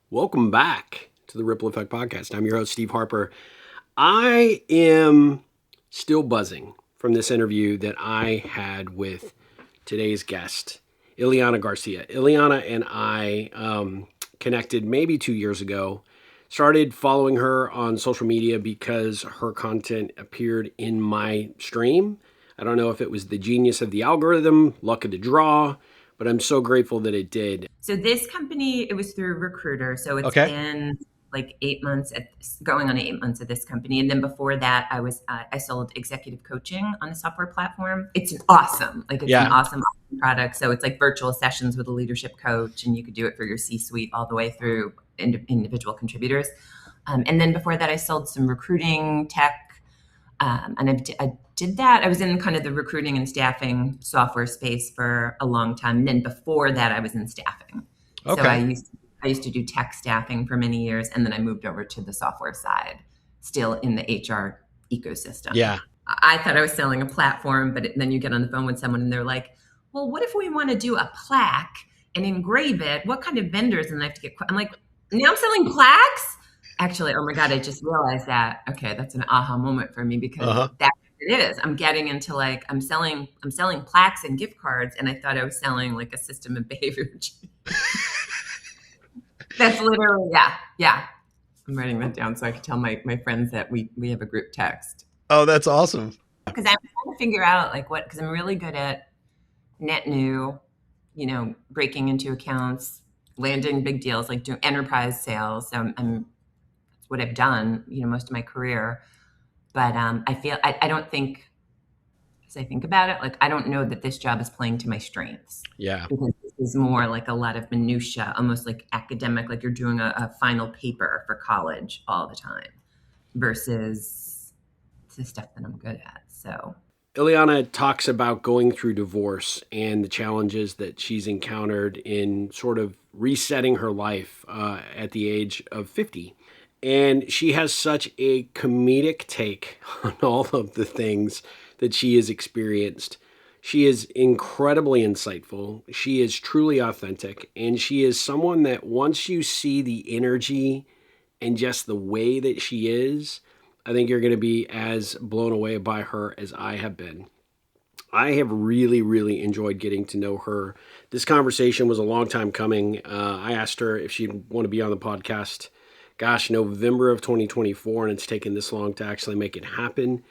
Welcome back to the Ripple Effect Podcast. I'm your host, Steve Harper. I am still buzzing from this interview that I had with today's guest, Ileana Garcia. Ileana and I connected maybe 2 years ago. Started following her on social media because her content appeared in my stream. I don't know if it was the genius of the algorithm, luck of the draw, but I'm so grateful that it did. So this company, it was through Recruiter. So it's Okay. been like 8 months, going on 8 months at this company. And then before that, I sold executive coaching on a software platform. It's an awesome product. So it's like virtual sessions with a leadership coach, and you could do it for your C-suite all the way through individual contributors. And then before that, I sold some recruiting tech. And I did that. I was in kind of the recruiting and staffing software space for a long time. And then before that, I was in staffing. Okay. So I used to do tech staffing for many years. And then I moved over to the software side, still in the HR ecosystem. Yeah. I thought I was selling a platform, but then you get on the phone with someone and they're like, well, what if we want to do a plaque and engrave it? What kind of vendors? And I have to I'm like, now I'm selling plaques? Actually, oh my God, I just realized that, okay, that's an aha moment for me because that's what it is. I'm getting into like, I'm selling plaques and gift cards, and I thought I was selling like a system of behavior change. That's literally, yeah. I'm writing that down so I can tell my friends that we have a group text. Oh, that's awesome. Because I'm trying to figure out because I'm really good at net new, breaking into accounts, landing big deals, like doing enterprise sales. So what I've done, most of my career. But I feel, I don't think, as I think about it, I don't know that this job is playing to my strengths. Yeah. Because this is more like a lot of minutia, almost like academic, like you're doing a final paper for college all the time versus the stuff that I'm good at. So Ileana talks about going through divorce and the challenges that she's encountered in sort of resetting her life at the age of 50. And she has such a comedic take on all of the things that she has experienced. She is incredibly insightful. She is truly authentic. And she is someone that once you see the energy and just the way that she is, I think you're going to be as blown away by her as I have been. I have really, really enjoyed getting to know her. This conversation was a long time coming. I asked her if she'd want to be on the podcast. November of 2024, and it's taken this long to actually make it happen.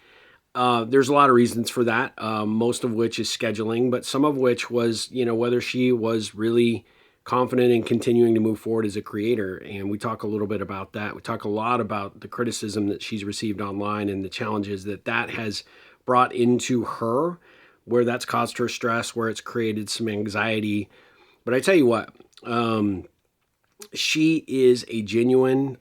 There's a lot of reasons for that, most of which is scheduling, but some of which was, whether she was really confident in continuing to move forward as a creator. And we talk a little bit about that. We talk a lot about the criticism that she's received online and the challenges that has brought into her, where that's caused her stress, where it's created some anxiety. But I tell you what, she is a genuine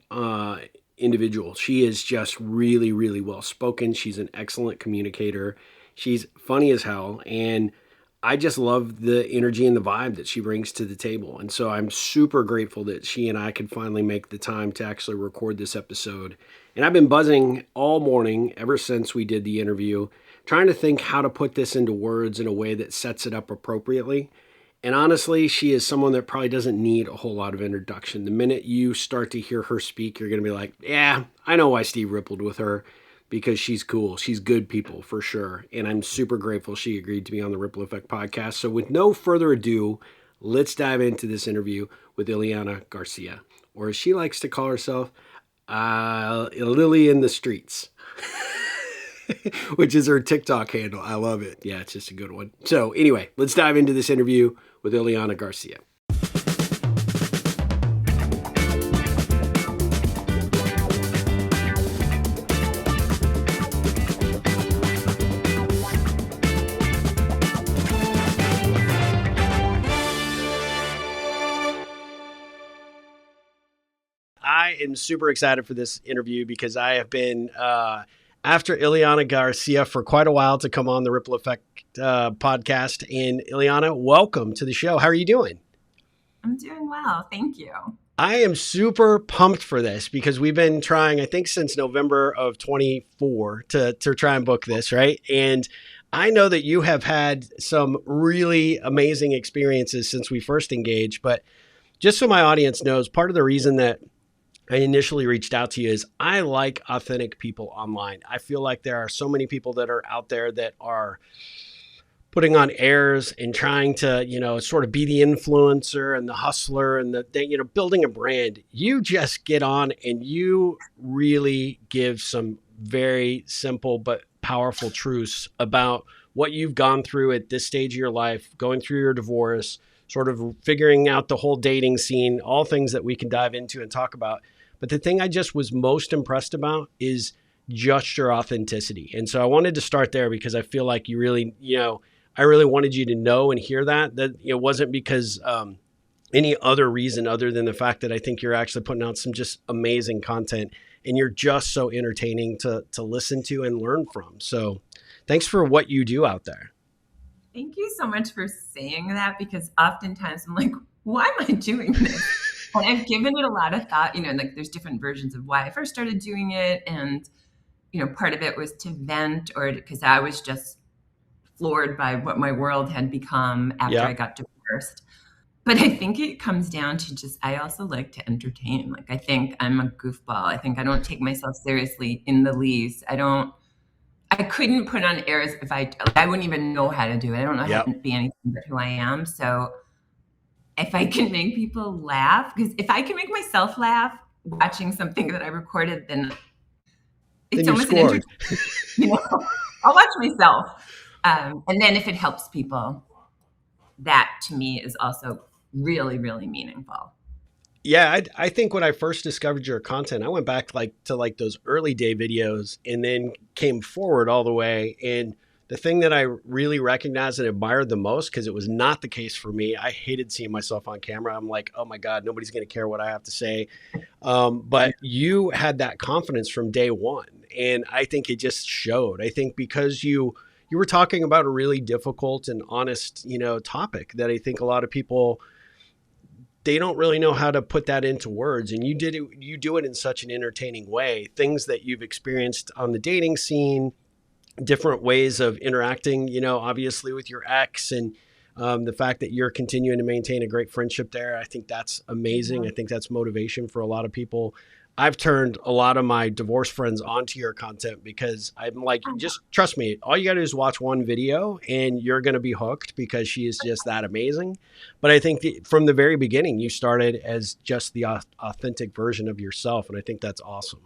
individual. She is just really, really well spoken. She's an excellent communicator. She's funny as hell. And I just love the energy and the vibe that she brings to the table. And so I'm super grateful that she and I could finally make the time to actually record this episode. And I've been buzzing all morning ever since we did the interview, trying to think how to put this into words in a way that sets it up appropriately. And honestly, she is someone that probably doesn't need a whole lot of introduction. The minute you start to hear her speak, you're going to be like, yeah, I know why Steve rippled with her, because she's cool. She's good people for sure. And I'm super grateful she agreed to be on the Ripple Effect podcast. So with no further ado, let's dive into this interview with Ileana Garcia, or as she likes to call herself, Lily in the Streets. Which is her TikTok handle. I love it. Yeah, it's just a good one. So anyway, let's dive into this interview with Ileana Garcia. I am super excited for this interview because I have been after Ileana Garcia for quite a while to come on the Ripple Effect podcast. And Ileana, welcome to the show. How are you doing? I'm doing well. Thank you. I am super pumped for this because we've been trying, I think, since November of 24 to try and book this, right? And I know that you have had some really amazing experiences since we first engaged, but just so my audience knows, part of the reason that I initially reached out to you is I like authentic people online. I feel like there are so many people that are out there that are putting on airs and trying to, sort of be the influencer and the hustler and building a brand. You just get on and you really give some very simple but powerful truths about what you've gone through at this stage of your life, going through your divorce, sort of figuring out the whole dating scene, all things that we can dive into and talk about. But the thing I just was most impressed about is just your authenticity. And so I wanted to start there because I feel like you really, I really wanted you to know and hear that it wasn't because any other reason other than the fact that I think you're actually putting out some just amazing content and you're just so entertaining to listen to and learn from. So thanks for what you do out there. Thank you so much for saying that, because oftentimes I'm like, why am I doing this? And I've given it a lot of thought, like there's different versions of why I first started doing it. And, part of it was to vent, or because I was just floored by what my world had become after I got divorced. But I think it comes down to just, I also like to entertain. Like, I think I'm a goofball. I think I don't take myself seriously in the least. I couldn't put on airs if I wouldn't even know how to do it. I don't know how to be anything but who I am. So if I can make people laugh, because if I can make myself laugh watching something that I recorded, then it's almost an entertainment. I'll watch myself. And then if it helps people, that to me is also really, really meaningful. Yeah, I think when I first discovered your content, I went back to those early day videos and then came forward all the way. And the thing that I really recognized and admired the most, because it was not the case for me, I hated seeing myself on camera. I'm like, oh my God, nobody's going to care what I have to say. But you had that confidence from day one. And I think it just showed. I think because you were talking about a really difficult and honest, topic that I think a lot of people, they don't really know how to put that into words. And you do it in such an entertaining way. Things that you've experienced on the dating scene, different ways of interacting, obviously with your ex, and the fact that you're continuing to maintain a great friendship there. I think that's amazing. I think that's motivation for a lot of people. I've turned a lot of my divorce friends onto your content because I'm like, just trust me. All you got to do is watch one video and you're going to be hooked because she is just that amazing. But I think from the very beginning, you started as just the authentic version of yourself. And I think that's awesome.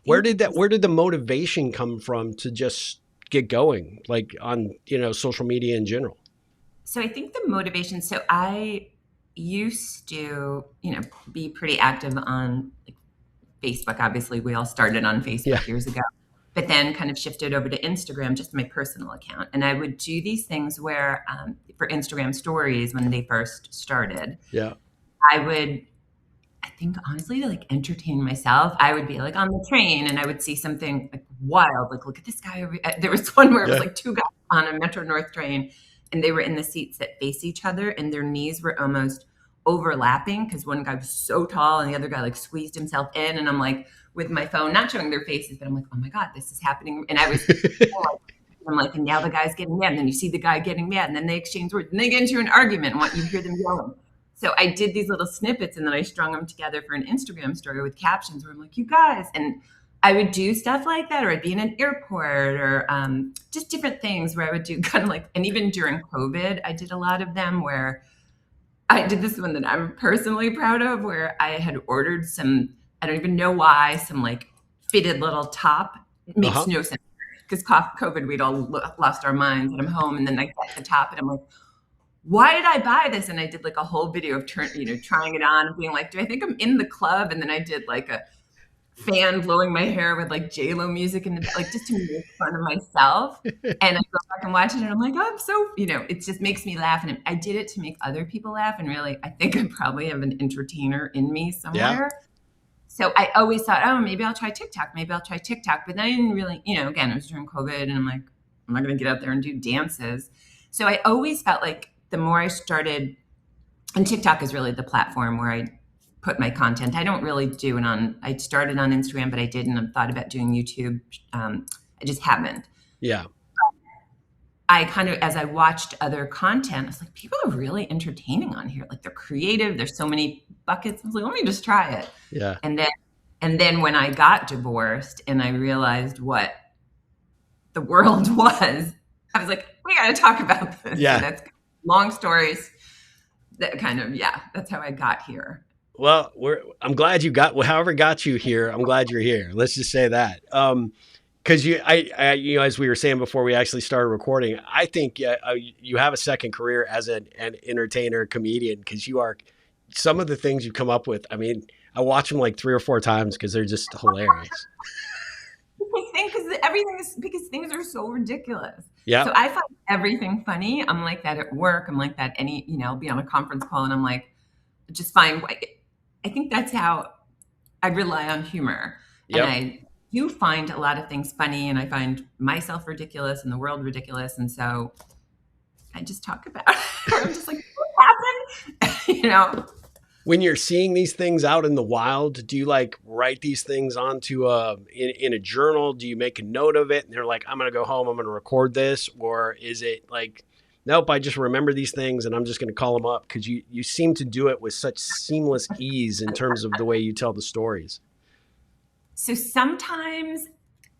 Where did the motivation come from to just get going, like on, social media in general? So I think the motivation, so I used to, be pretty active on Facebook. Obviously, we all started on Facebook years ago, but then kind of shifted over to Instagram, just my personal account. And I would do these things where for Instagram stories, when they first started, I think honestly, to entertain myself, I would be on the train and I would see something wild, look at this guy over. There was one where it was two guys on a Metro North train and they were in the seats that face each other and their knees were almost overlapping because one guy was so tall and the other guy squeezed himself in. And I'm with my phone, not showing their faces, but I'm oh my God, this is happening. And I was, I'm and now the guy's getting mad. And then you see the guy getting mad and then they exchange words and they get into an argument and you hear them yelling. So I did these little snippets and then I strung them together for an Instagram story with captions where I'm you guys, and I would do stuff like that, or I'd be in an airport or just different things where I would do kind of and even during COVID, I did a lot of them where I did this one that I'm personally proud of where I had ordered some, I don't even know why, some fitted little top. It makes no sense because COVID, we'd all lost our minds and I'm home and then I get the top and I'm why did I buy this? And I did a whole video of trying it on and being do I think I'm in the club? And then I did a fan blowing my hair with J-Lo music and just to make fun of myself. And I go back and watch it and I'm oh, I'm so, it just makes me laugh. And I did it to make other people laugh. And really, I think I probably have an entertainer in me somewhere. Yeah. So I always thought, oh, maybe I'll try TikTok. But then I didn't really, again, it was during COVID and I'm I'm not going to get out there and do dances. So I always felt the more I started, and TikTok is really the platform where I put my content. I don't really do it I started on Instagram, but I didn't. I've thought about doing YouTube. I just haven't. Yeah. I kind of, as I watched other content, I was like, people are really entertaining on here. Like they're creative. There's so many buckets. I was like, let me just try it. Yeah. And then, when I got divorced and I realized what the world was, I was like, we got to talk about this. Yeah. So that's long stories. That kind of, yeah, that's how I got here. Well, I'm glad you however got you here. I'm glad you're here. Let's just say that. Because as we were saying before we actually started recording, I think you have a second career as an entertainer, comedian, because you are some of the things you come up with. I mean, I watch them like 3 or 4 times because they're just hilarious. Because things are so ridiculous. Yeah. So I find everything funny. I'm like that at work. I'm like that I'll be on a conference call and I'm like, just find. I think that's how I rely on humor, Yep. and I do find a lot of things funny, and I find myself ridiculous and the world ridiculous, and so I just talk about it. I'm just like, what happened? When you're seeing these things out in the wild, do you like write these things onto in a journal? Do you make a note of it? And they're like, I'm going to go home, I'm going to record this. Or is it like, nope, I just remember these things and I'm just going to call them up? Because you seem to do it with such seamless ease in terms of the way you tell the stories. So sometimes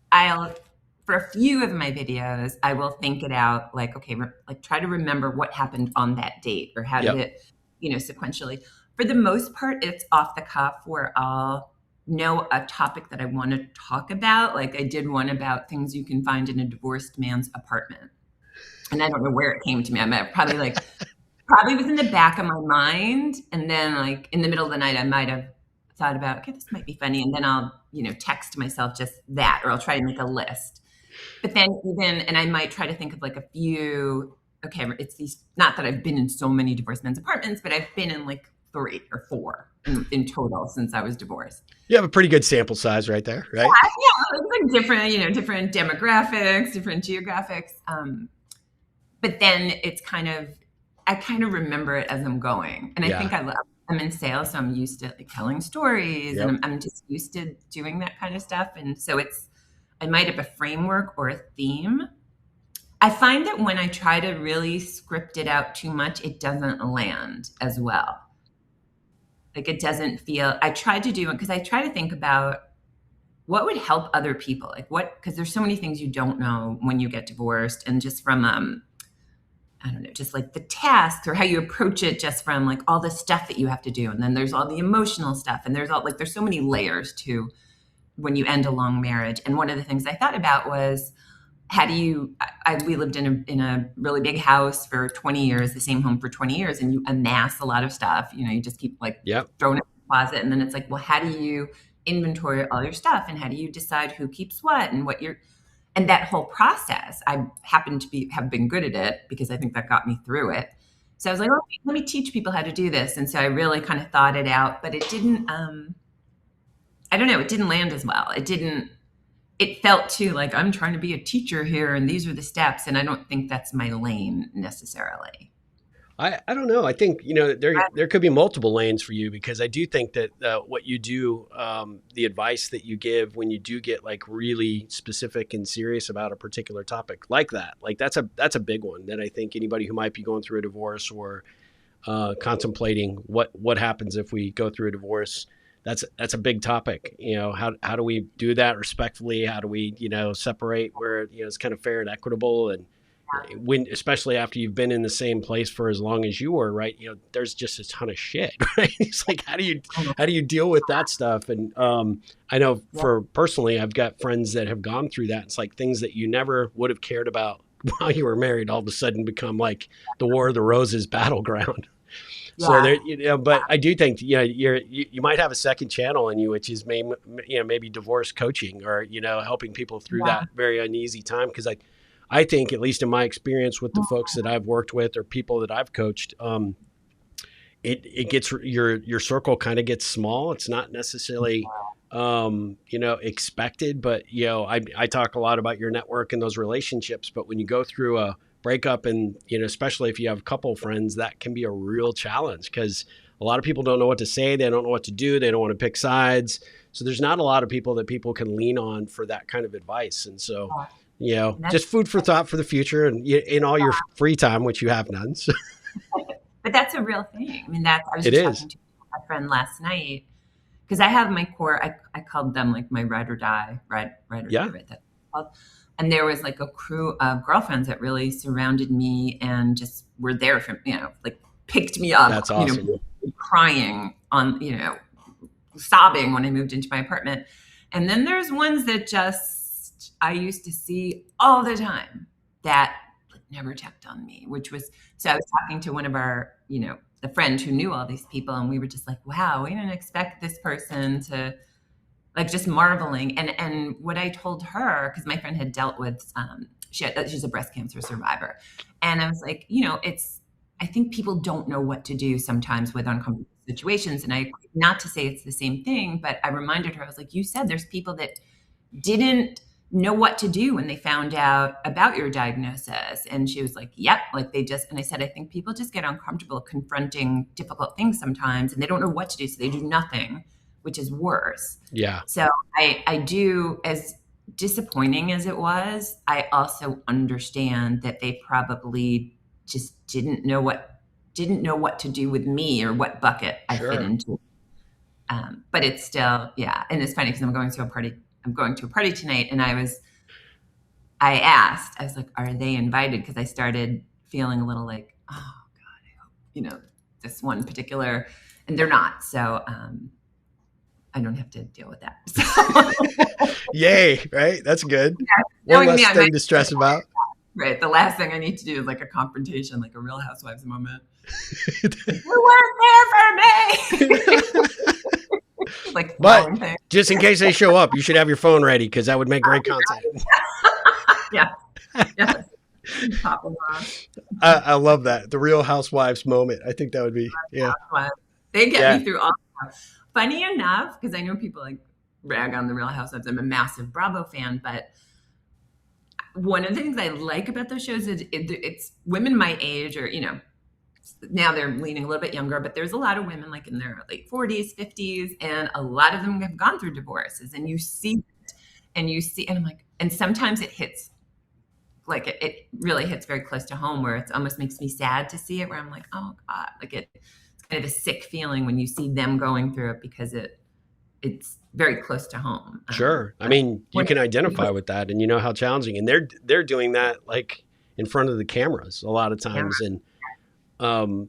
for a few of my videos, I will think it out, like, okay, like try to remember what happened on that date or how did it, sequentially. For the most part, it's off the cuff where I'll know a topic that I want to talk about. Like I did one about things you can find in a divorced man's apartment. And I don't know where it came to me. Probably was in the back of my mind. And then like in the middle of the night, I might have thought about, okay, this might be funny. And then I'll, text myself just that, or I'll try to make a list. But then and I might try to think of like a few, okay, it's these, not that I've been in so many divorced men's apartments, but I've been in like 3 or 4 in total since I was divorced. You have a pretty good sample size right there, right? Yeah, it's like different demographics, different geographics. But then it's I kind of remember it as I'm going. And I think I'm in sales, so I'm used to like telling stories, and I'm just used to doing that kind of stuff. And so I might have a framework or a theme. I find that when I try to really script it out too much, it doesn't land as well. Like it doesn't feel, I tried to do it because I try to think about what would help other people. Like because there's so many things you don't know when you get divorced, and just from, I don't know, just like the tasks or how you approach it, just from like all the stuff that you have to do. And then there's all the emotional stuff, and there's so many layers to when you end a long marriage. And one of the things I thought about was, we lived in a really big house for 20 years, the same home for 20 years, and you amass a lot of stuff. You just keep throwing it in the closet. And then it's like, well, how do you inventory all your stuff? And how do you decide who keeps what and and that whole process, I happen to have been good at it because I think that got me through it. So I was like, oh, let me teach people how to do this. And so I really kind of thought it out, but it didn't, I don't know, it didn't land as well. It felt too like I'm trying to be a teacher here and these are the steps. And I don't think that's my lane necessarily. I don't know. I think, there could be multiple lanes for you, because I do think that what you do, the advice that you give when you do get like really specific and serious about a particular topic like that, like that's a big one that I think anybody who might be going through a divorce or contemplating what happens if we go through a divorce, that's a big topic. How do we do that respectfully? How do we, separate where, it's kind of fair and equitable? And especially after you've been in the same place for as long as you were, right? There's just a ton of shit, right? It's like, how do you deal with that stuff? And I know for personally, I've got friends that have gone through that. It's like things that you never would have cared about while you were married all of a sudden become like the War of the Roses battleground. Yeah. So there, but I do think you might have a second channel in you, which is maybe divorce coaching, or helping people through that very uneasy time. Because I think, at least in my experience with the folks that I've worked with or people that I've coached, it gets your circle kind of gets small. It's not necessarily expected, but I talk a lot about your network and those relationships. But when you go through a breakup, and especially if you have a couple of friends, that can be a real challenge, because a lot of people don't know what to say, they don't know what to do, they don't want to pick sides. So there's not a lot of people that people can lean on for that kind of advice. And so Just food for thought for the future and in all your free time, which you have none. So. But that's a real thing. I mean, I was It just is. talking to a friend last night because I have my core. I called them like my ride or die, ride or die, Yeah. right? That's called. And there was like a crew of girlfriends that really surrounded me and just were there for, like picked me up, That's awesome. crying on, sobbing when I moved into my apartment. And then there's ones that just I used to see all the time that never checked on me, which was so I was talking to one of our, the friend who knew all these people, and we were just like, wow, we didn't expect this person to like just marveling. And what I told her, because my friend had dealt with she's a breast cancer survivor. And I was like, I think people don't know what to do sometimes with uncomfortable situations. And not to say it's the same thing, but I reminded her, I was like, you said there's people that didn't know what to do when they found out about your diagnosis. And she was like, yep, like and I said, I think people just get uncomfortable confronting difficult things sometimes and they don't know what to do. So they do nothing, which is worse. Yeah. So I do, as disappointing as it was, I also understand that they probably just didn't know what to do with me or what bucket I fit into. But it's still, yeah. And it's funny because I'm going to a party tonight, and I asked, I was like, are they invited? Because I started feeling a little like, oh God, I hope, this one particular, and they're not. So I don't have to deal with that. So. Yay, right? That's good. Yeah, one less thing to stress about. Right. The last thing I need to do is like a confrontation, like a Real Housewives moment. You weren't there for me. Like, but just in case they show up, you should have your phone ready because that would make great content. Yeah. Popping off. I love that. The Real Housewives moment. I think that would be, yeah. They get me through all the stuff. Funny enough, because I know people like rag on the Real Housewives. I'm a massive Bravo fan, but one of the things I like about those shows is it's women my age or, now they're leaning a little bit younger, but there's a lot of women like in their late 40s, 50s, and a lot of them have gone through divorces, and you see it, and I'm like, and sometimes it hits, like it really hits very close to home where it almost makes me sad to see it, where I'm like, oh God, like it's kind of a sick feeling when you see them going through it because it's very close to home. Sure. I mean, you can identify with that and you know how challenging, and they're doing that like in front of the cameras a lot of times. And, and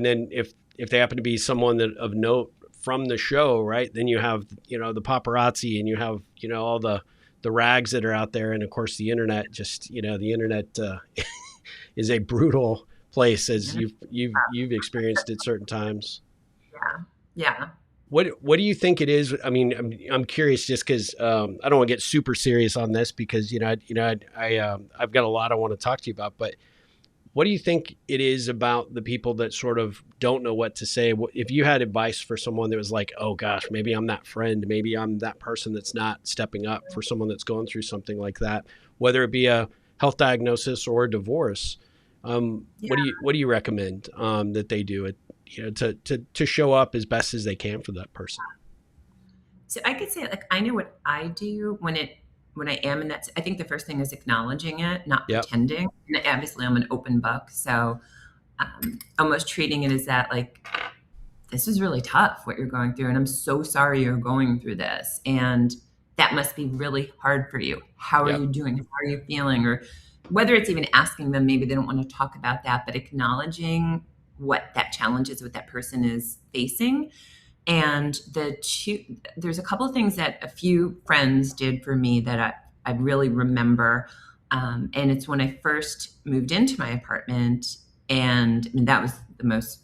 then if they happen to be someone of note from the show, right, then you have, the paparazzi and you have, all the rags that are out there. And of course the internet the internet is a brutal place, as you've experienced at certain times. Yeah. What do you think it is? I mean, I'm curious just because I don't want to get super serious on this because I've got a lot I want to talk to you about. But what do you think it is about the people that sort of don't know what to say? If you had advice for someone that was like, oh gosh, maybe I'm that friend, maybe I'm that person that's not stepping up for someone that's going through something like that, whether it be a health diagnosis or a divorce, what do you recommend that they do to show up as best as they can for that person? So I could say, like, I know what I do when I am in that. I think the first thing is acknowledging it, not pretending. And obviously I'm an open book. So almost treating it as that, like, this is really tough what you're going through. And I'm so sorry you're going through this. And that must be really hard for you. How are you doing? How are you feeling? Or whether it's even asking them, maybe they don't want to talk about that, but acknowledging what that challenge is, what that person is facing. And there's a couple of things that a few friends did for me that I really remember. And it's when I first moved into my apartment, and I mean, that was the most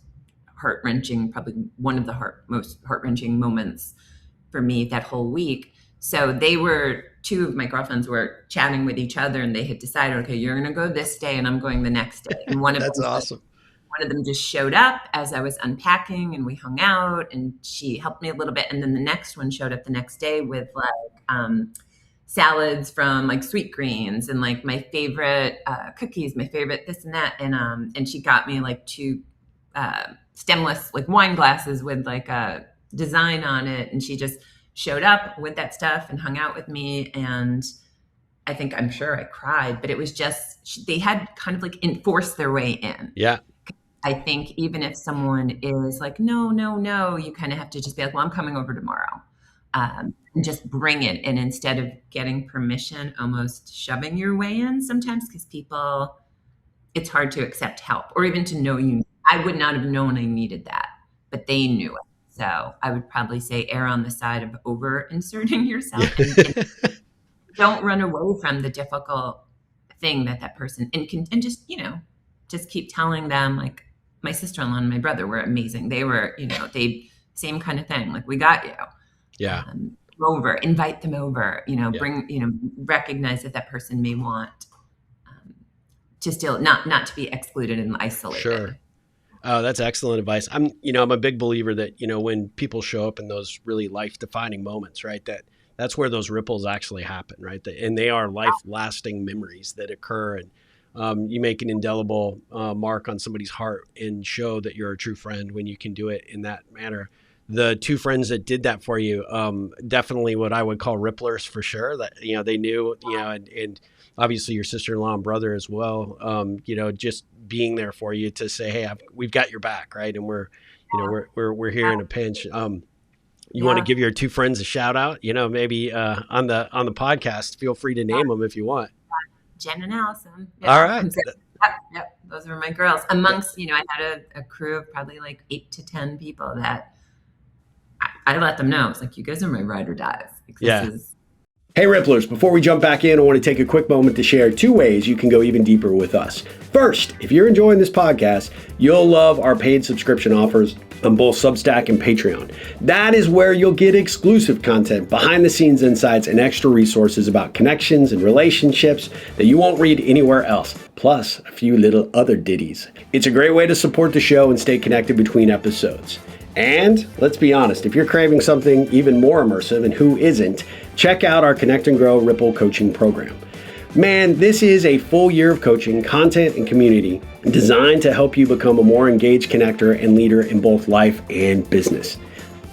heart-wrenching, probably one of the most heart-wrenching moments for me that whole week. So two of my girlfriends were chatting with each other, and they had decided, okay, you're going to go this day and I'm going the next day. And one of That's awesome. One of them just showed up as I was unpacking, and we hung out, and she helped me a little bit. And then the next one showed up the next day with like salads from like Sweet Greens and like my favorite cookies, my favorite this and that. And she got me like two stemless like wine glasses with like a design on it. And she just showed up with that stuff and hung out with me. And I'm sure I cried, but it was just, they had kind of like enforced their way in. Yeah. I think even if someone is like, no, no, no, you kind of have to just be like, well, I'm coming over tomorrow. And just bring it. And instead of getting permission, almost shoving your way in sometimes, because people, it's hard to accept help or even to know you. I would not have known I needed that, but they knew it. So I would probably say err on the side of over inserting Yeah. yourself, and don't run away from the difficult thing that person, and just, just keep telling them, like, my sister-in-law and my brother were amazing. They were, they, same kind of thing. Like, we got you. Yeah. Over, invite them over, Yeah. bring, recognize that person may want to still not to be excluded and isolated. Sure. Oh, that's excellent advice. I'm a big believer that, when people show up in those really life defining moments, right, that's where those ripples actually happen, right? And they are life lasting memories that occur. And you make an indelible mark on somebody's heart and show that you're a true friend when you can do it in that manner. The two friends that did that for you, definitely what I would call ripplers for sure. That, they knew, and obviously your sister-in-law and brother as well. Just being there for you to say, hey, we've got your back, right? And we're here in a pinch. You want to give your two friends a shout out? Maybe on the podcast. Feel free to name them if you want. Jen and Allison. All right. Yep. Those were my girls. Amongst, I had a crew of probably like 8 to 10 people that I let them know. It's like, you guys are my ride or dies. Yeah. Hey Ripplers, before we jump back in, I want to take a quick moment to share 2 ways you can go even deeper with us. First, if you're enjoying this podcast, you'll love our paid subscription offers on both Substack and Patreon. That is where you'll get exclusive content, behind the scenes insights, and extra resources about connections and relationships that you won't read anywhere else, plus a few little other ditties. It's a great way to support the show and stay connected between episodes. And let's be honest, if you're craving something even more immersive, and who isn't, check out our Connect and Grow Ripple coaching program. Man, this is a full year of coaching, content, and community designed to help you become a more engaged connector and leader in both life and business.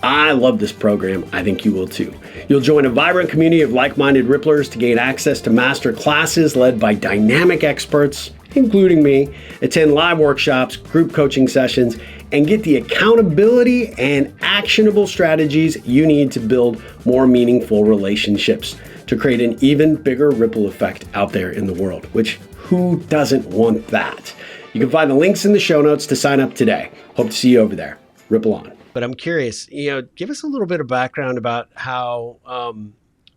I love this program. I think you will too. You'll join a vibrant community of like-minded Ripplers to gain access to master classes led by dynamic experts, including me, attend live workshops, group coaching sessions, and get the accountability and actionable strategies you need to build more meaningful relationships to create an even bigger ripple effect out there in the world, which who doesn't want that? You can find the links in the show notes to sign up today. Hope to see you over there. Ripple on. But I'm curious, give us a little bit of background about how,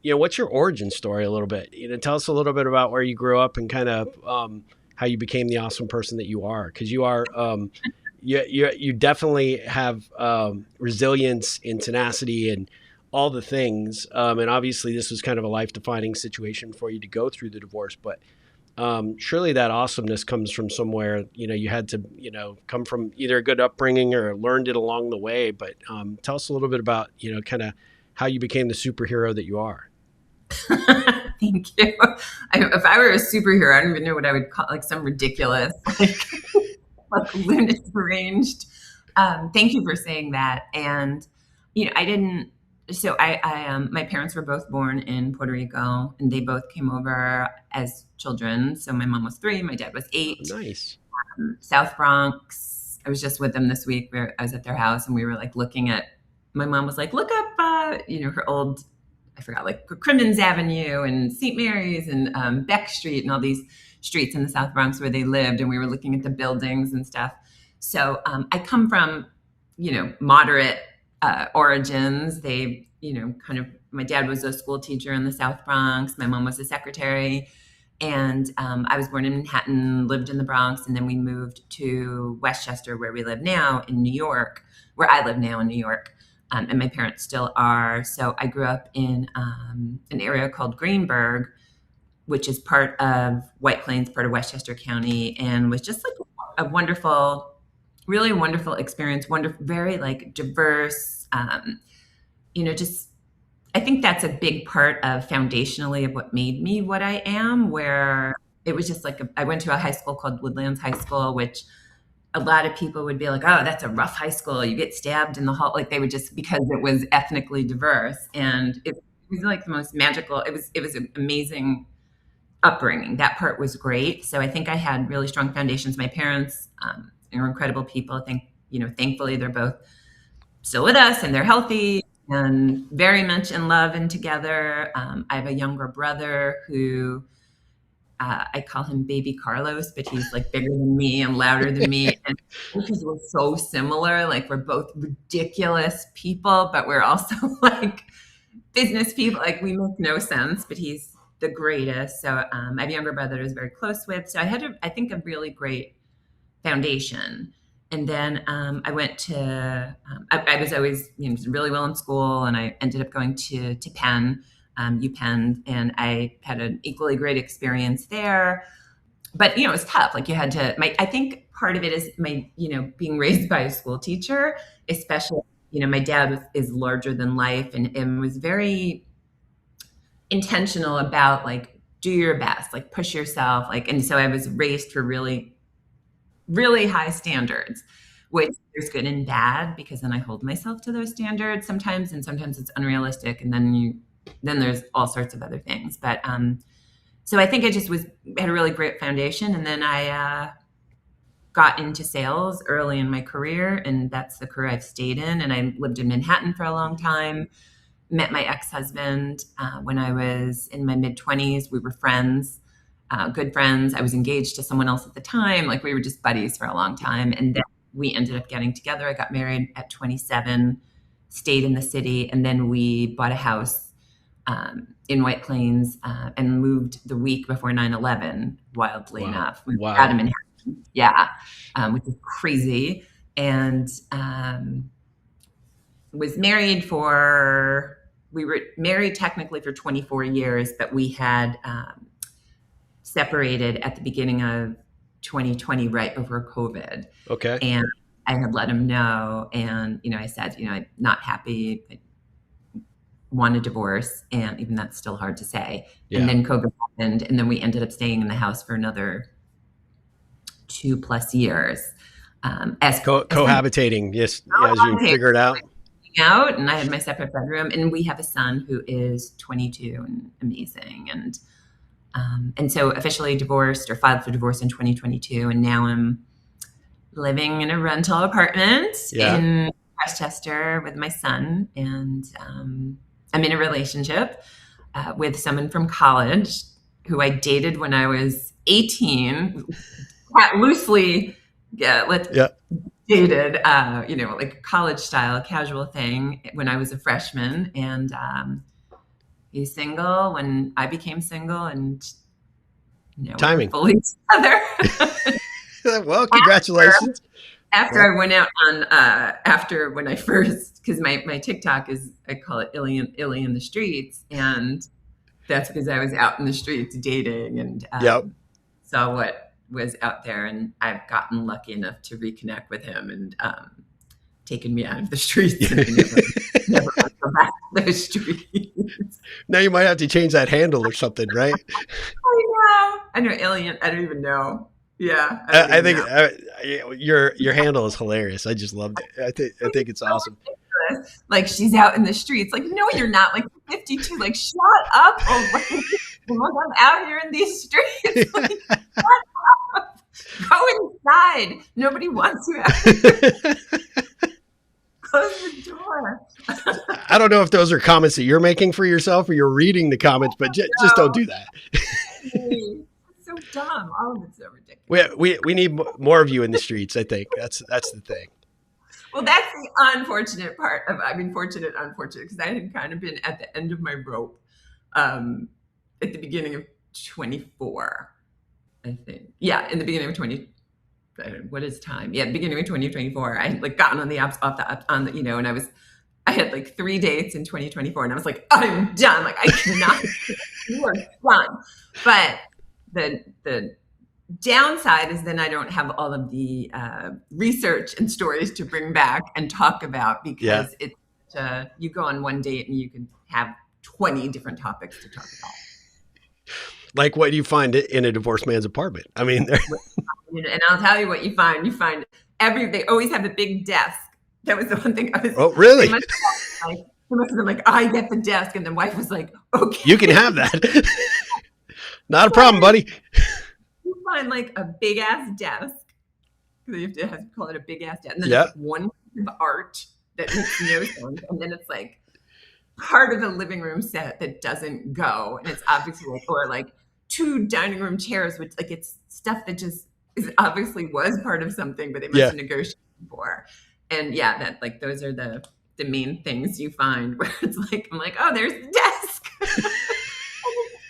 what's your origin story a little bit? Tell us a little bit about where you grew up and kind of how you became the awesome person that you are. Because you are, you definitely have resilience and tenacity and all the things. And obviously this was kind of a life-defining situation for you to go through the divorce. But surely that awesomeness comes from somewhere, you had to, come from either a good upbringing or learned it along the way. But tell us a little bit about, kind of how you became the superhero that you are. Thank you. If I were a superhero, I don't even know what I would call, like some ridiculous, like lunatic deranged. Thank you for saying that. And, I didn't, so my parents were both born in Puerto Rico, and they both came over as children. So my mom was 3, my dad was 8. Oh, nice. South Bronx. I was just with them this week where I was at their house, and we were like looking at, my mom was like, look up, her old, I forgot, like Crimmins Avenue and St. Mary's and Beck Street and all these streets in the South Bronx where they lived. And we were looking at the buildings and stuff. So I come from, moderate origins. They, kind of, my dad was a school teacher in the South Bronx. My mom was a secretary. And I was born in Manhattan, lived in the Bronx, and then we moved to Westchester, where we live now in New York, where I live now in New York. And my parents still are. So I grew up in an area called Greenburgh, which is part of White Plains, part of Westchester County, and was just like a wonderful, really wonderful experience. Wonderful, very like diverse. Just I think that's a big part of foundationally of what made me what I am. Where it was just like I went to a high school called Woodlands High School, which a lot of people would be like, oh, that's a rough high school. You get stabbed in the hall. Like they would just, because it was ethnically diverse. And it was like the most magical. It was an amazing upbringing. That part was great. So I think I had really strong foundations. My parents are incredible people. I think, thankfully they're both still with us and they're healthy and very much in love and together. I have a younger brother who I call him Baby Carlos, but he's like bigger than me and louder than me. And because we're so similar, like we're both ridiculous people, but we're also like business people. Like we make no sense, but he's the greatest. So I have a younger brother that I was very close with. So I had, I think, a really great foundation. And then I went to, I was always really well in school, and I ended up going to Penn, UPenn, and I had an equally great experience there. But, it was tough. Like you had to, I think part of it is being raised by a school teacher, especially, my dad is larger than life and was very intentional about like, do your best, like push yourself. Like, and so I was raised for really, really high standards, which there's good and bad, because then I hold myself to those standards sometimes, and sometimes it's unrealistic. And then there's all sorts of other things. But, so I think I just had a really great foundation. And then I, got into sales early in my career, and that's the career I've stayed in. And I lived in Manhattan for a long time. Met my ex-husband when I was in my mid-20s. We were friends, good friends. I was engaged to someone else at the time. Like we were just buddies for a long time. And then we ended up getting together. I got married at 27, stayed in the city, and then we bought a house in White Plains and moved the week before 9/11, wildly enough. We Wow. Out of Manhattan. Yeah, which is crazy. And was married we were married technically for 24 years, but we had separated at the beginning of 2020, right before COVID. Okay. And I had let him know. And, I said, I'm not happy. I want a divorce. And even that's still hard to say. Yeah. And then COVID happened. And then we ended up staying in the house for another 2+ years. As cohabitating, yes, as you figure it out. And I had my separate bedroom, and we have a son who is 22 and amazing. And so officially divorced, or filed for divorce in 2022. And now I'm living in a rental apartment in Westchester with my son. And I'm in a relationship with someone from college who I dated when I was 18, loosely dated, like college style, casual thing when I was a freshman. And he's single when I became single, and timing fully together. Well, congratulations. After I went out on when I first, because my TikTok is, I call it Illy in the streets, and that's because I was out in the streets dating and saw what was out there, and I've gotten lucky enough to reconnect with him and taken me out of the streets. And never go back to those streets. Now you might have to change that handle or something, right? I know Alien. I don't even know. Yeah, I think your handle is hilarious. I just loved it. I think it's awesome. Like, she's out in the streets. Like, no, you're not. Like, 52. Like, shut up. I'm out here in these streets. Like, shut up. Go inside. Nobody wants you out here. Close the door. I don't know if those are comments that you're making for yourself or you're reading the comments, but just don't do that. It's so dumb. All of it's so ridiculous. We need more of you in the streets. I think that's the thing. Well, that's the unfortunate part of, fortunate, because I had kind of been at the end of my rope at the beginning of 24, I think. Yeah, in the beginning of 20. What is time? Yeah, beginning of 2024. I had gotten on the apps and I had 3 dates in 2024, and I was like, I'm done. Like, I cannot. You are done. But the downside is then I don't have all of the research and stories to bring back and talk about, because it's you go on one date and you can have 20 different topics to talk about. Like what you find in a divorced man's apartment. I mean, and I'll tell you what you find. You find they always have a big desk. That was the one thing I was. Oh, really? They must have been like, I get the desk, and the wife was like, okay, you can have that. Not a problem, buddy. You find like a big ass desk. You have to call it a big ass desk. And then Yeah. it's like one piece of art that makes no sense. And then it's like part of the living room set that doesn't go. And it's obviously like, or like 2 dining room chairs, which like it's stuff that just obviously was part of something, but they must have negotiated for. And yeah, that like those are the main things you find where it's like, I'm like, oh, there's the desk.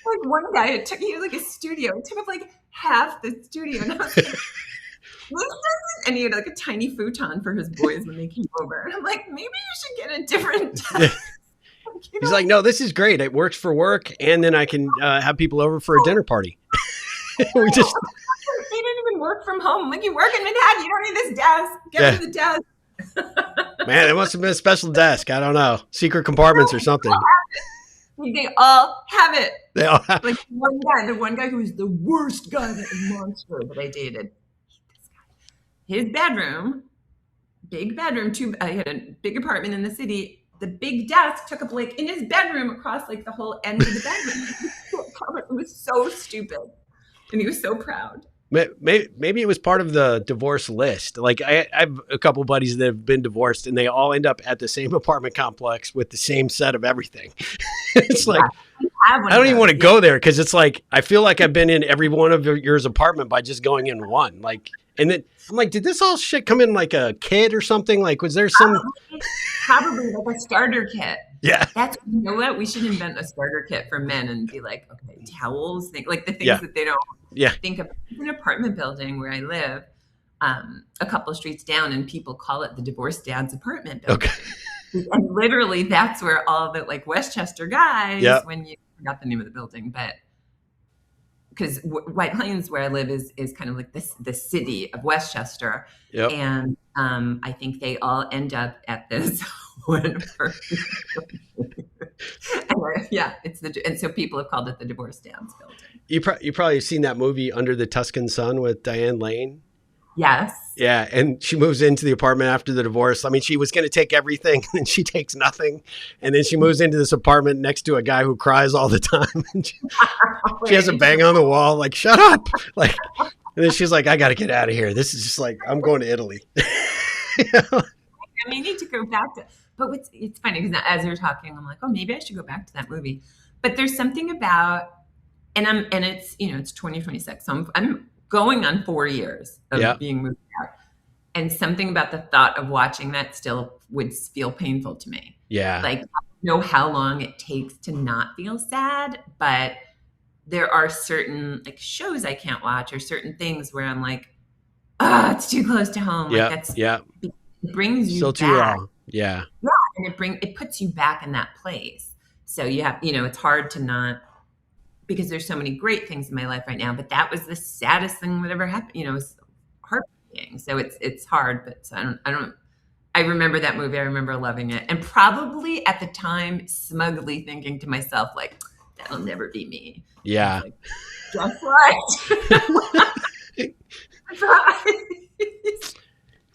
Like one guy, he was like a studio. It took up like half the studio. And I was like, and he had like a tiny futon for his boys when they came over. And I'm like, maybe you should get a different desk. He's like, no, this is great. It works for work. And then I can have people over for a dinner party. They didn't even work from home. Like, you work in Manhattan. You don't need this desk. Get rid of the desk. Man, it must have been a special desk. I don't know. Secret compartments or something. They all have it. They all have like the one guy who was the worst guy, that monster that I dated. His bedroom, big bedroom, I had a big apartment in the city. The big desk took up like in his bedroom across like the whole end of the bedroom. It was so stupid. And he was so proud. Maybe it was part of the divorce list. Like I have a couple buddies that have been divorced and they all end up at the same apartment complex with the same set of everything. It's like, I don't even want to go there because it's like, I feel like I've been in every one of yours apartment by just going in one. Like, and then I'm like, did this all shit come in like a kit or something? Like, was there some... Probably like a starter kit. Yeah. You know what? We should invent a starter kit for men and be like, okay, towels, like the things that they don't think of. It's an apartment building where I live, a couple of streets down, and people call it the divorced dad's apartment building. Okay. And literally that's where all the like Westchester guys, when you forgot the name of the building, but because White Plains, where I live, is kind of like the city of Westchester. Yep. And I think they all end up at this one person. And so people have called it the divorce dance building. You probably have seen that movie Under the Tuscan Sun with Diane Lane. Yes. Yeah, and she moves into the apartment after the divorce. I mean, she was going to take everything, and she takes nothing. And then she moves into this apartment next to a guy who cries all the time. And she has a bang on the wall, like, shut up. Like, and then she's like, I got to get out of here. This is just like, I'm going to Italy. You know? I mean, I need to go back to, but it's funny because as you're talking, I'm like, oh, maybe I should go back to that movie. But there's something about, and it's, it's 2026. So I'm going on 4 years of being moved out. And something about the thought of watching that still would feel painful to me. Yeah. Like, I don't know how long it takes to not feel sad, but there are certain like shows I can't watch or certain things where I'm like, it's too close to home. Yeah. Like it brings you still back. Too raw. Yeah. Yeah. And it puts you back in that place. So you have, it's hard to not, because there's so many great things in my life right now, but that was the saddest thing that ever happened. It was heartbreaking. So it's hard, but I remember that movie. I remember loving it. And probably at the time, smugly thinking to myself, like, that'll never be me. Yeah. Like, just right.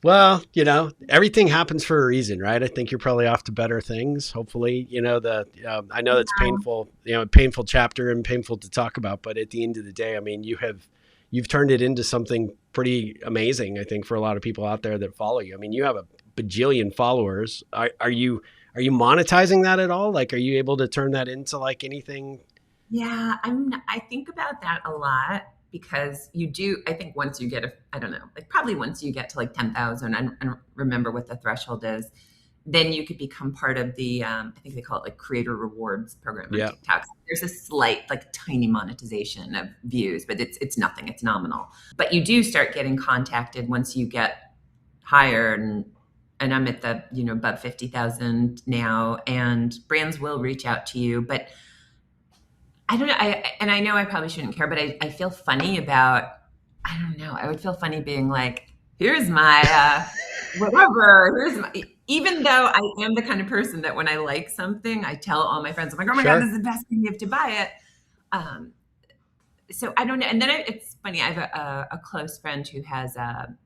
Well, everything happens for a reason, right? I think you're probably off to better things. Hopefully, I know that's painful, painful chapter and painful to talk about. But at the end of the day, I mean, you've turned it into something pretty amazing, I think, for a lot of people out there that follow you. I mean, you have a bajillion followers. Are you monetizing that at all? Like, are you able to turn that into like anything? Yeah, I think about that a lot. Because you do, I think once you get probably once you get to like 10,000, I don't remember what the threshold is, then you could become part of the, I think they call it like creator rewards program on TikTok. There's a slight, like tiny monetization of views, but it's nothing, it's nominal. But you do start getting contacted once you get higher, and I'm at the, above 50,000 now, and brands will reach out to you, but I don't know. I know I probably shouldn't care, but I feel funny about, I don't know. I would feel funny being like, here's my, whatever, even though I am the kind of person that when I like something, I tell all my friends, I'm like, oh my God, this is the best thing, you have to buy it. So I don't know. And then it's funny. I have a close friend who has a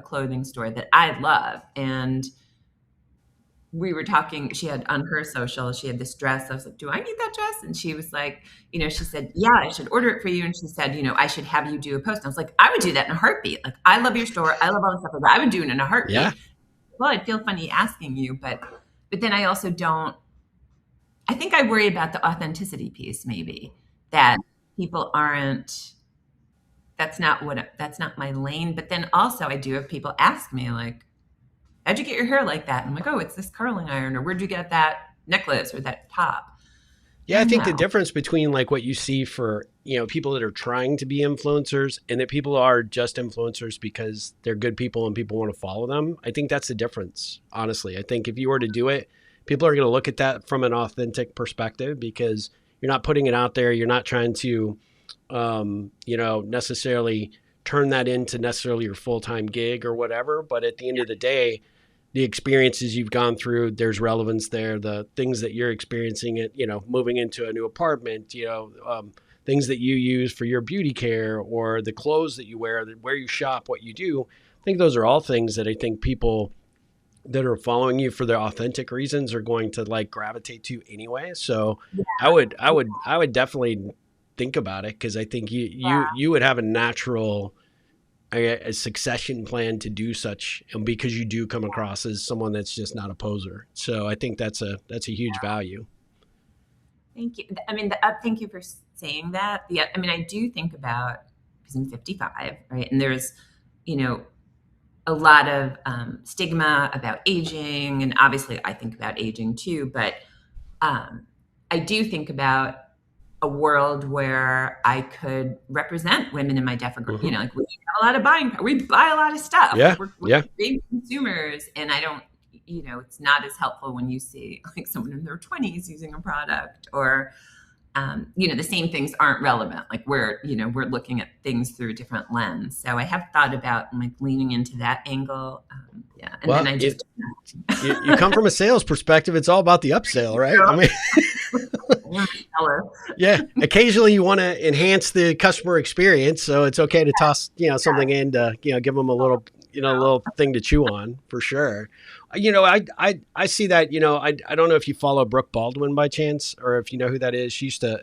clothing store that I love. And we were talking, she had on her social, she had this dress. I was like, do I need that dress? And she was like, she said, yeah, I should order it for you. And she said, I should have you do a post. And I was like, I would do that in a heartbeat. Like, I love your store. I love all the stuff like that. I would do it in a heartbeat. Yeah. Well, I'd feel funny asking you, but then I also don't, I think I worry about the authenticity piece, maybe, that people aren't, that's not my lane. But then also I do have people ask me like, how'd you get your hair like that? And I'm like, oh, it's this curling iron, or where'd you get that necklace or that top? Yeah, I think the difference between like what you see for, people that are trying to be influencers and that people are just influencers because they're good people and people want to follow them. I think that's the difference, honestly. I think if you were to do it, people are going to look at that from an authentic perspective because you're not putting it out there. You're not trying to, necessarily turn that into necessarily your full-time gig or whatever. But at the end of the day, the experiences you've gone through, there's relevance there. The things that you're experiencing moving into a new apartment, things that you use for your beauty care or the clothes that you wear, where you shop, what you do. I think those are all things that I think people that are following you for their authentic reasons are going to like gravitate to anyway. So yeah. I would definitely think about it because I think you would have a natural a succession plan to do such, and because you do come across as someone that's just not a poser. So I think that's a huge value. Thank you. I mean, thank you for saying that. Yeah, I mean, I do think about, because I'm 55, right? And there's, a lot of stigma about aging, and obviously I think about aging too, but I do think about a world where I could represent women in my demographic. Mm-hmm. Like we have a lot of buying power. We buy a lot of stuff. Yeah. We're big consumers, and I don't, it's not as helpful when you see like someone in their 20s using a product, or the same things aren't relevant. Like we're looking at things through a different lens. So I have thought about like leaning into that angle. And then I just you come from a sales perspective. It's all about the upsell, right? I mean. Yeah. Occasionally you want to enhance the customer experience. So it's okay to toss, something in to, give them a little, little thing to chew on for sure. I see that, I don't know if you follow Brooke Baldwin by chance, or if you know who that is. She used to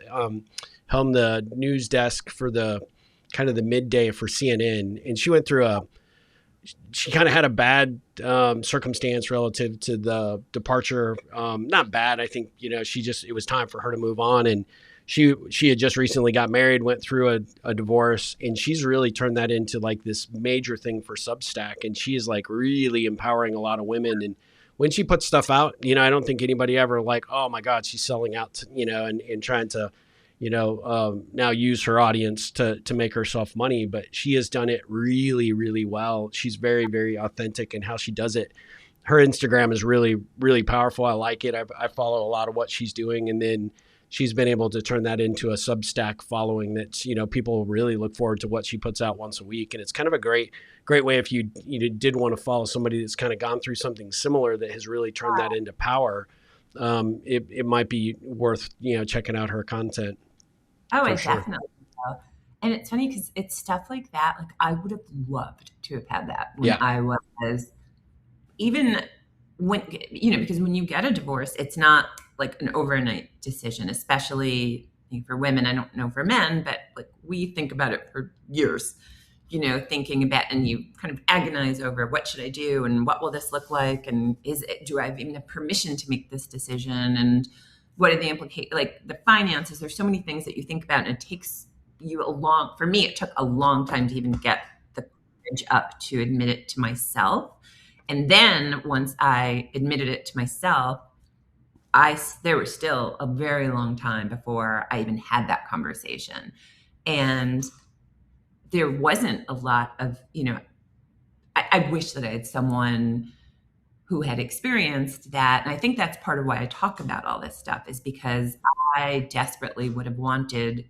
helm the news desk for the kind of the midday for CNN. And she went through she kind of had a bad circumstance relative to the departure. Not bad. I think, it was time for her to move on. And she had just recently got married, went through a divorce, and she's really turned that into like this major thing for Substack. And she is like really empowering a lot of women. And when she puts stuff out, I don't think anybody ever like, oh my God, she's selling out, and trying to, now use her audience to make herself money, but she has done it really, really well. She's very, very authentic in how she does it. Her Instagram is really, really powerful. I like it. I follow a lot of what she's doing. And then she's been able to turn that into a Substack following that, people really look forward to what she puts out once a week. And it's kind of a great way if you did want to follow somebody that's kind of gone through something similar that has really turned that into power. It might be worth, checking out her content. Oh, I definitely will. And it's funny because it's stuff like that. Like I would have loved to have had that when I was, even when, because when you get a divorce, it's not like an overnight decision, especially for women. I don't know for men, but like we think about it for years, thinking about, and you kind of agonize over what should I do and what will this look like? And do I have even have permission to make this decision? And what are the implications, like the finances? There's so many things that you think about, and it takes you for me, it took a long time to even get the courage up to admit it to myself. And then once I admitted it to myself, there was still a very long time before I even had that conversation. And there wasn't a lot of, I wish that I had someone who had experienced that. And I think that's part of why I talk about all this stuff, is because I desperately would have wanted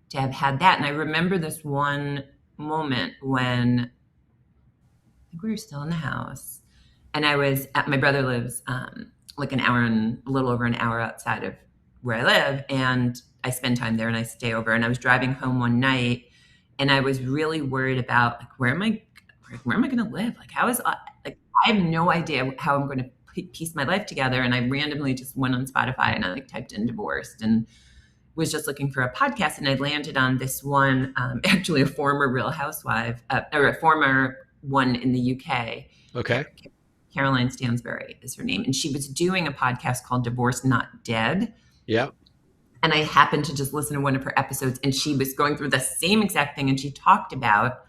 to have had that. And I remember this one moment when I think we were still in the house, and my brother lives like a little over an hour outside of where I live. And I spend time there and I stay over. And I was driving home one night, and I was really worried about like, where am I going to live? Like, I have no idea how I'm going to piece my life together. And I randomly just went on Spotify and I like typed in divorced and was just looking for a podcast. And I landed on this one, actually a former Real Housewife, or a former one in the UK. Okay. Caroline Stansbury is her name. And she was doing a podcast called Divorced Not Dead. Yeah. And I happened to just listen to one of her episodes, and she was going through the same exact thing. And she talked about,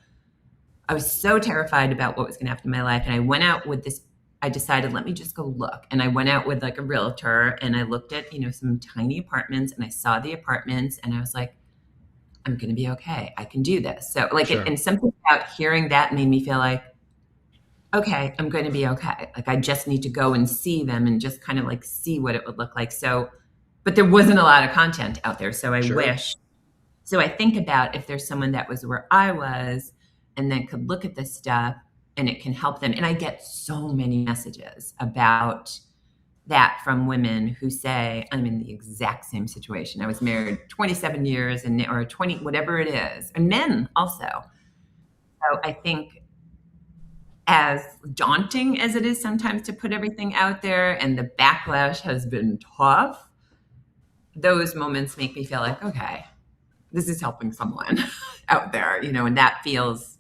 I was so terrified about what was going to happen in my life. And I went out with this, I decided, let me just go look. And I went out with like a realtor and I looked at, some tiny apartments, and I saw the apartments and I was like, I'm going to be okay. I can do this. So like, Sure. and something about hearing that made me feel like, okay, I'm going to be okay. Like I just need to go and see them and just kind of like see what it would look like. So, but there wasn't a lot of content out there. So I wish. So I think about if there's someone that was where I was and then could look at this stuff and it can help them. And I get so many messages about that from women who say, I'm in the exact same situation. I was married 27 years or 20, whatever it is. And men also. So I think as daunting as it is sometimes to put everything out there and the backlash has been tough, those moments make me feel like, okay, this is helping someone out there, and that feels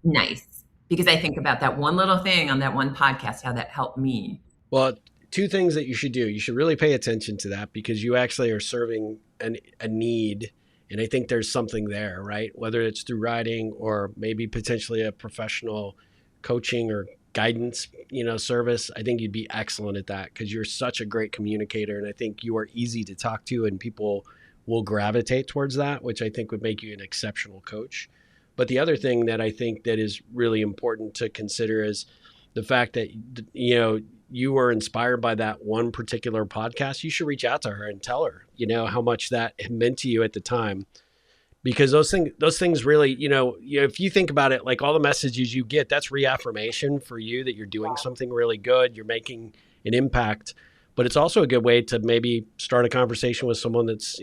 nice because I think about that one little thing on that one podcast, how that helped me. Well, two things that you should do. You should really pay attention to that because you actually are serving a need. And I think there's something there, right? Whether it's through writing or maybe potentially a professional coaching or guidance, service. I think you'd be excellent at that because you're such a great communicator. And I think you are easy to talk to and people will gravitate towards that, which I think would make you an exceptional coach. But the other thing that I think that is really important to consider is the fact that, you were inspired by that one particular podcast. You should reach out to her and tell her, how much that meant to you at the time. Because those things really, if you think about it, like all the messages you get, that's reaffirmation for you that you're doing something really good. You're making an impact, but it's also a good way to maybe start a conversation with someone that's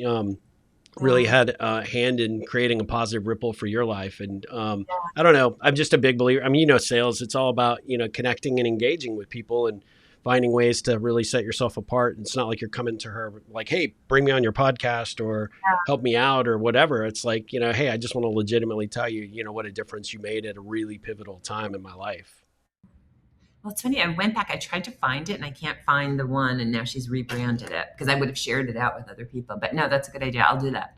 really had a hand in creating a positive ripple for your life. And I don't know, I'm just a big believer. I mean, sales, it's all about, connecting and engaging with people and finding ways to really set yourself apart. It's not like you're coming to her like, hey, bring me on your podcast or help me out or whatever. It's like, hey, I just want to legitimately tell you, what a difference you made at a really pivotal time in my life. Well, it's funny. I went back, I tried to find it and I can't find the one. And now she's rebranded it because I would have shared it out with other people. But no, that's a good idea. I'll do that.